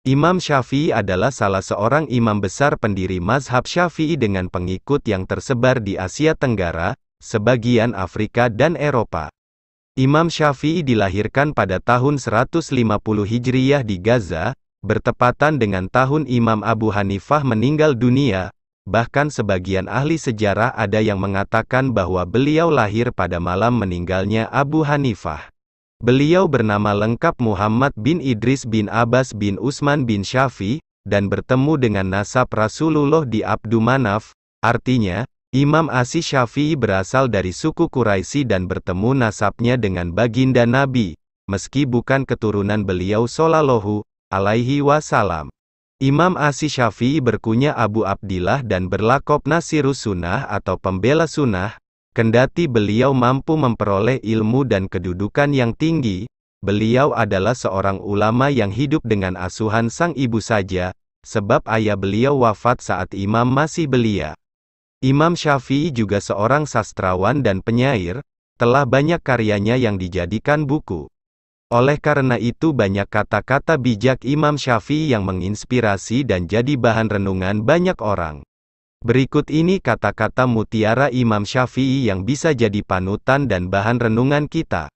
Imam Syafi'i adalah salah seorang imam besar pendiri mazhab Syafi'i dengan pengikut yang tersebar di Asia Tenggara, sebagian Afrika dan Eropa. Imam Syafi'i dilahirkan pada tahun 150 Hijriyah di Gaza, bertepatan dengan tahun Imam Abu Hanifah meninggal dunia. Bahkan sebagian ahli sejarah ada yang mengatakan bahwa beliau lahir pada malam meninggalnya Abu Hanifah. Beliau bernama lengkap Muhammad bin Idris bin Abbas bin Utsman bin Syafi', dan bertemu dengan nasab Rasulullah di Abdu Manaf, artinya, Imam Asy Syafi'i berasal dari suku Quraisy dan bertemu nasabnya dengan baginda Nabi, meski bukan keturunan beliau sallallahu alaihi wasallam. Imam Asy Syafi'i berkunya Abu Abdillah dan berlaqab Nasirus Sunnah atau pembela sunnah. Kendati beliau mampu memperoleh ilmu dan kedudukan yang tinggi, beliau adalah seorang ulama yang hidup dengan asuhan sang ibu saja, sebab ayah beliau wafat saat imam masih belia. Imam Syafi'i juga seorang sastrawan dan penyair, telah banyak karyanya yang dijadikan buku. Oleh karena itu banyak kata-kata bijak Imam Syafi'i yang menginspirasi dan jadi bahan renungan banyak orang. Berikut ini kata-kata mutiara Imam Syafi'i yang bisa jadi panutan dan bahan renungan kita.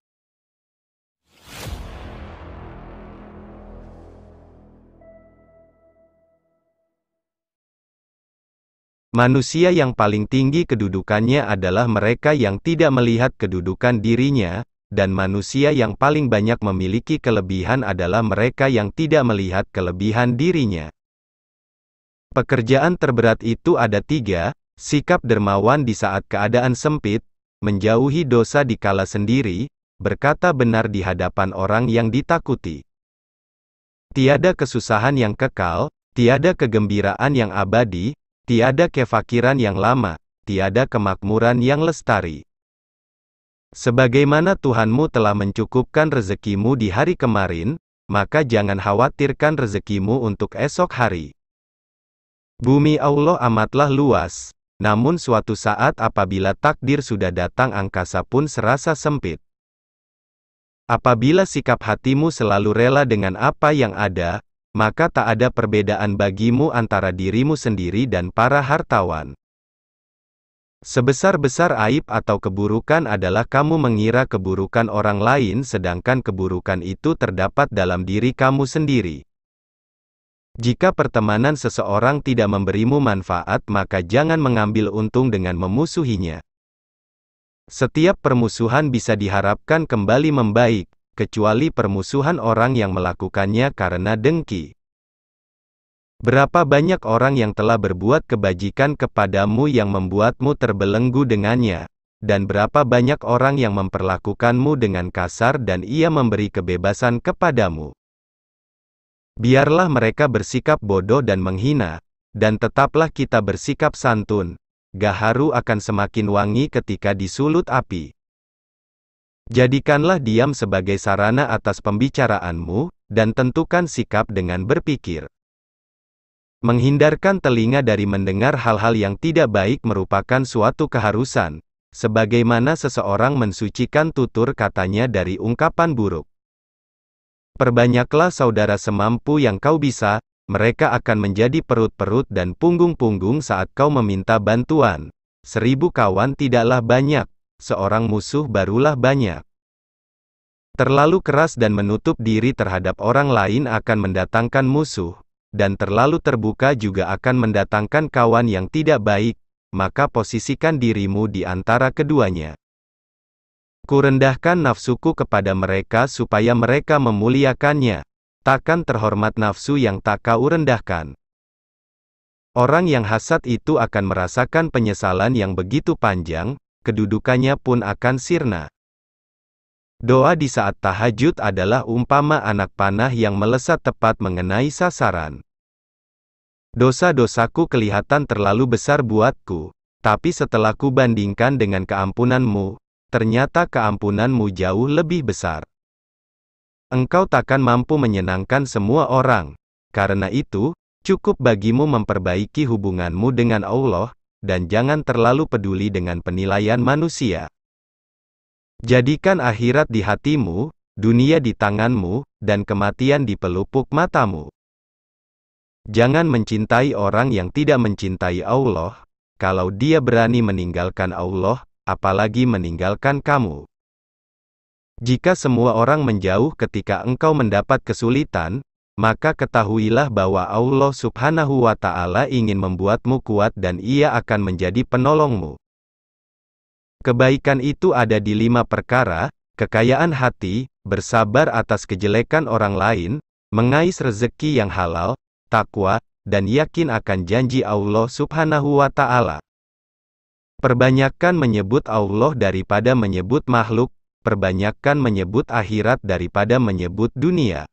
Manusia yang paling tinggi kedudukannya adalah mereka yang tidak melihat kedudukan dirinya, dan manusia yang paling banyak memiliki kelebihan adalah mereka yang tidak melihat kelebihan dirinya. Pekerjaan terberat itu ada 3, sikap dermawan di saat keadaan sempit, menjauhi dosa di kala sendiri, berkata benar di hadapan orang yang ditakuti. Tiada kesusahan yang kekal, tiada kegembiraan yang abadi, tiada kefakiran yang lama, tiada kemakmuran yang lestari. Sebagaimana Tuhanmu telah mencukupkan rezekimu di hari kemarin, maka jangan khawatirkan rezekimu untuk esok hari. Bumi Allah amatlah luas, namun suatu saat apabila takdir sudah datang angkasa pun serasa sempit. Apabila sikap hatimu selalu rela dengan apa yang ada, maka tak ada perbedaan bagimu antara dirimu sendiri dan para hartawan. Sebesar-besar aib atau keburukan adalah kamu mengira keburukan orang lain sedangkan keburukan itu terdapat dalam diri kamu sendiri. Jika pertemanan seseorang tidak memberimu manfaat maka jangan mengambil untung dengan memusuhinya. Setiap permusuhan bisa diharapkan kembali membaik, kecuali permusuhan orang yang melakukannya karena dengki. Berapa banyak orang yang telah berbuat kebajikan kepadamu yang membuatmu terbelenggu dengannya, dan berapa banyak orang yang memperlakukanmu dengan kasar dan ia memberi kebebasan kepadamu. Biarlah mereka bersikap bodoh dan menghina, dan tetaplah kita bersikap santun. Gaharu akan semakin wangi ketika disulut api. Jadikanlah diam sebagai sarana atas pembicaraanmu, dan tentukan sikap dengan berpikir. Menghindarkan telinga dari mendengar hal-hal yang tidak baik merupakan suatu keharusan, sebagaimana seseorang mensucikan tutur katanya dari ungkapan buruk. Perbanyaklah saudara semampu yang kau bisa, mereka akan menjadi perut-perut dan punggung-punggung saat kau meminta bantuan. 1000 kawan tidaklah banyak, seorang musuh barulah banyak. Terlalu keras dan menutup diri terhadap orang lain akan mendatangkan musuh, dan terlalu terbuka juga akan mendatangkan kawan yang tidak baik, maka posisikan dirimu di antara keduanya. Kurendahkan nafsuku kepada mereka supaya mereka memuliakannya. Takkan terhormat nafsu yang tak kau rendahkan. Orang yang hasad itu akan merasakan penyesalan yang begitu panjang, kedudukannya pun akan sirna. Doa di saat tahajud adalah umpama anak panah yang melesat tepat mengenai sasaran. Dosa-dosaku kelihatan terlalu besar buatku, tapi setelah kubandingkan dengan keampunanmu, ternyata keampunanmu jauh lebih besar. Engkau takkan mampu menyenangkan semua orang. Karena itu, cukup bagimu memperbaiki hubunganmu dengan Allah, dan jangan terlalu peduli dengan penilaian manusia. Jadikan akhirat di hatimu, dunia di tanganmu, dan kematian di pelupuk matamu. Jangan mencintai orang yang tidak mencintai Allah, kalau dia berani meninggalkan Allah, apalagi meninggalkan kamu. Jika semua orang menjauh ketika engkau mendapat kesulitan, maka ketahuilah bahwa Allah Subhanahu wa Ta'ala ingin membuatmu kuat dan Ia akan menjadi penolongmu. Kebaikan itu ada di 5 perkara: kekayaan hati, bersabar atas kejelekan orang lain, mengais rezeki yang halal, takwa, dan yakin akan janji Allah Subhanahu wa Ta'ala. Perbanyakkan menyebut Allah daripada menyebut makhluk, perbanyakkan menyebut akhirat daripada menyebut dunia.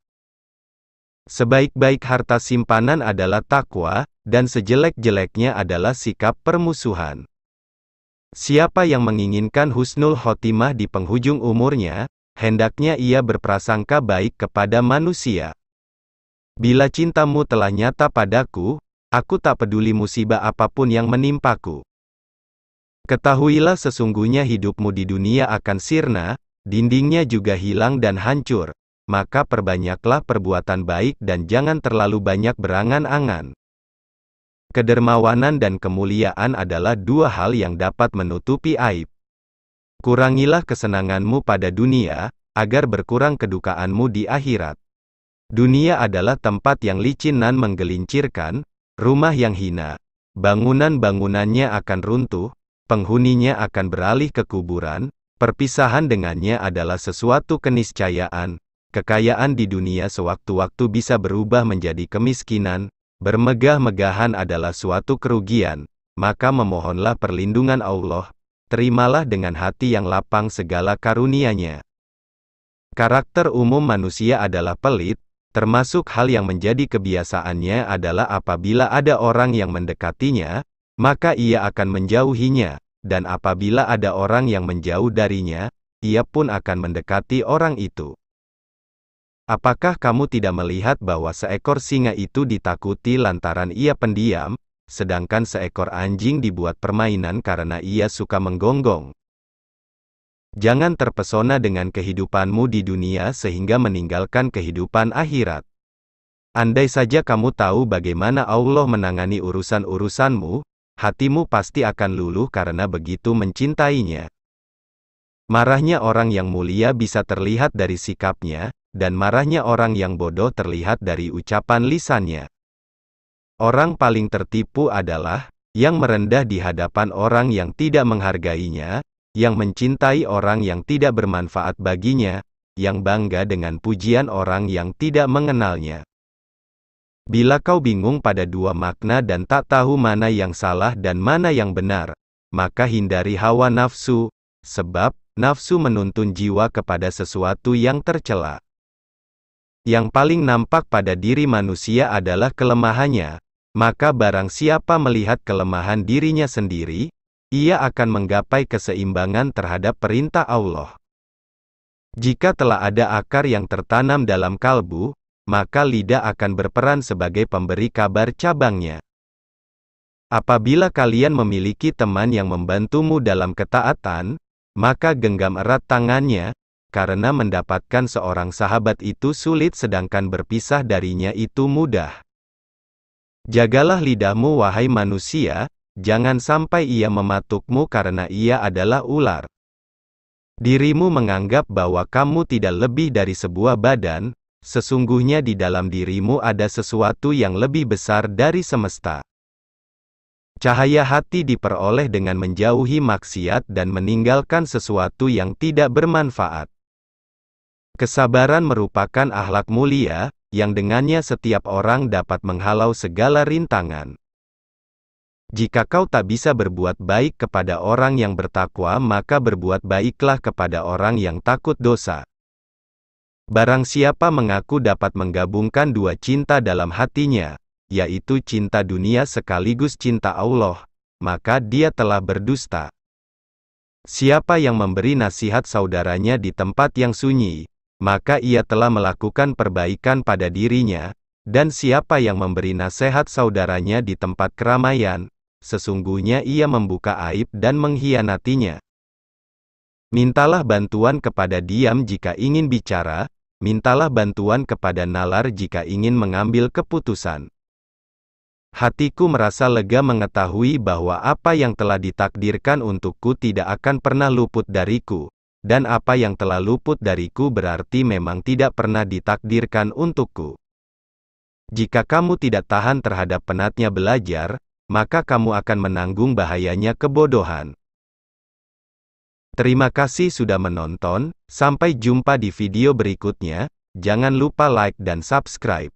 Sebaik-baik harta simpanan adalah takwa, dan sejelek-jeleknya adalah sikap permusuhan. Siapa yang menginginkan husnul khotimah di penghujung umurnya, hendaknya ia berprasangka baik kepada manusia. Bila cintamu telah nyata padaku, aku tak peduli musibah apapun yang menimpaku. Ketahuilah sesungguhnya hidupmu di dunia akan sirna, dindingnya juga hilang dan hancur, maka perbanyaklah perbuatan baik dan jangan terlalu banyak berangan-angan. Kedermawanan dan kemuliaan adalah 2 hal yang dapat menutupi aib. Kurangilah kesenanganmu pada dunia, agar berkurang kedukaanmu di akhirat. Dunia adalah tempat yang licin dan menggelincirkan, rumah yang hina. Bangunan-bangunannya akan runtuh, penghuninya akan beralih ke kuburan, perpisahan dengannya adalah sesuatu keniscayaan. Kekayaan di dunia sewaktu-waktu bisa berubah menjadi kemiskinan, bermegah-megahan adalah suatu kerugian, maka memohonlah perlindungan Allah, terimalah dengan hati yang lapang segala karunia-Nya. Karakter umum manusia adalah pelit, termasuk hal yang menjadi kebiasaannya adalah apabila ada orang yang mendekatinya, maka ia akan menjauhinya, dan apabila ada orang yang menjauh darinya, ia pun akan mendekati orang itu. Apakah kamu tidak melihat bahwa seekor singa itu ditakuti lantaran ia pendiam, sedangkan seekor anjing dibuat permainan karena ia suka menggonggong? Jangan terpesona dengan kehidupanmu di dunia sehingga meninggalkan kehidupan akhirat. Andai saja kamu tahu bagaimana Allah menangani urusan-urusanmu, hatimu pasti akan luluh karena begitu mencintainya. Marahnya orang yang mulia bisa terlihat dari sikapnya, dan marahnya orang yang bodoh terlihat dari ucapan lisannya. Orang paling tertipu adalah yang merendah di hadapan orang yang tidak menghargainya, yang mencintai orang yang tidak bermanfaat baginya, yang bangga dengan pujian orang yang tidak mengenalnya. Bila kau bingung pada 2 makna dan tak tahu mana yang salah dan mana yang benar, maka hindari hawa nafsu, sebab nafsu menuntun jiwa kepada sesuatu yang tercela. Yang paling nampak pada diri manusia adalah kelemahannya, maka barang siapa melihat kelemahan dirinya sendiri, ia akan menggapai keseimbangan terhadap perintah Allah. Jika telah ada akar yang tertanam dalam kalbu, maka lidah akan berperan sebagai pemberi kabar cabangnya. Apabila kalian memiliki teman yang membantumu dalam ketaatan, maka genggam erat tangannya, karena mendapatkan seorang sahabat itu sulit sedangkan berpisah darinya itu mudah. Jagalah lidahmu wahai manusia, jangan sampai ia mematukmu karena ia adalah ular. Dirimu menganggap bahwa kamu tidak lebih dari sebuah badan, sesungguhnya di dalam dirimu ada sesuatu yang lebih besar dari semesta. Cahaya hati diperoleh dengan menjauhi maksiat dan meninggalkan sesuatu yang tidak bermanfaat. Kesabaran merupakan akhlak mulia, yang dengannya setiap orang dapat menghalau segala rintangan. Jika kau tak bisa berbuat baik kepada orang yang bertakwa, maka berbuat baiklah kepada orang yang takut dosa. Barang siapa mengaku dapat menggabungkan 2 cinta dalam hatinya, yaitu cinta dunia sekaligus cinta Allah, maka dia telah berdusta. Siapa yang memberi nasihat saudaranya di tempat yang sunyi, maka ia telah melakukan perbaikan pada dirinya, dan siapa yang memberi nasihat saudaranya di tempat keramaian, sesungguhnya ia membuka aib dan mengkhianatinya. Mintalah bantuan kepada diam jika ingin bicara, mintalah bantuan kepada nalar jika ingin mengambil keputusan. Hatiku merasa lega mengetahui bahwa apa yang telah ditakdirkan untukku tidak akan pernah luput dariku, dan apa yang telah luput dariku berarti memang tidak pernah ditakdirkan untukku. Jika kamu tidak tahan terhadap penatnya belajar, maka kamu akan menanggung bahayanya kebodohan. Terima kasih sudah menonton, sampai jumpa di video berikutnya, jangan lupa like dan subscribe.